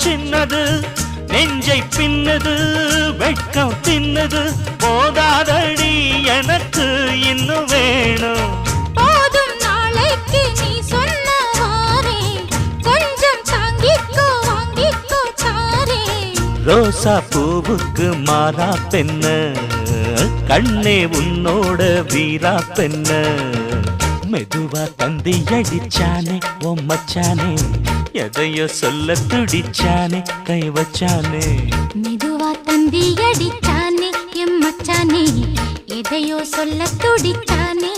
சின்னது நெஞ்சை பின்னது வெட்கம் தின்னது போதாதடி எனக்கு இன்னும் வேணும் போதும் நாளைக்கு நீ சொன்னவாரே கொஞ்சம் தாங்கிக்கோ வாங்கிக்கோ தாரே ரோசா பூவுக்கு மாறா பெண்ண கண்ணே உன்னோட வீரா பெண்ண மெதுவா தந்தி அடிச்சானே ஓ மச்சானே எதையோ சொல்ல துடிச்சானே கை வச்சானே மெதுவா தந்தி அடிச்சானே எம் மச்சானே எதையோ சொல்ல துடிச்சானே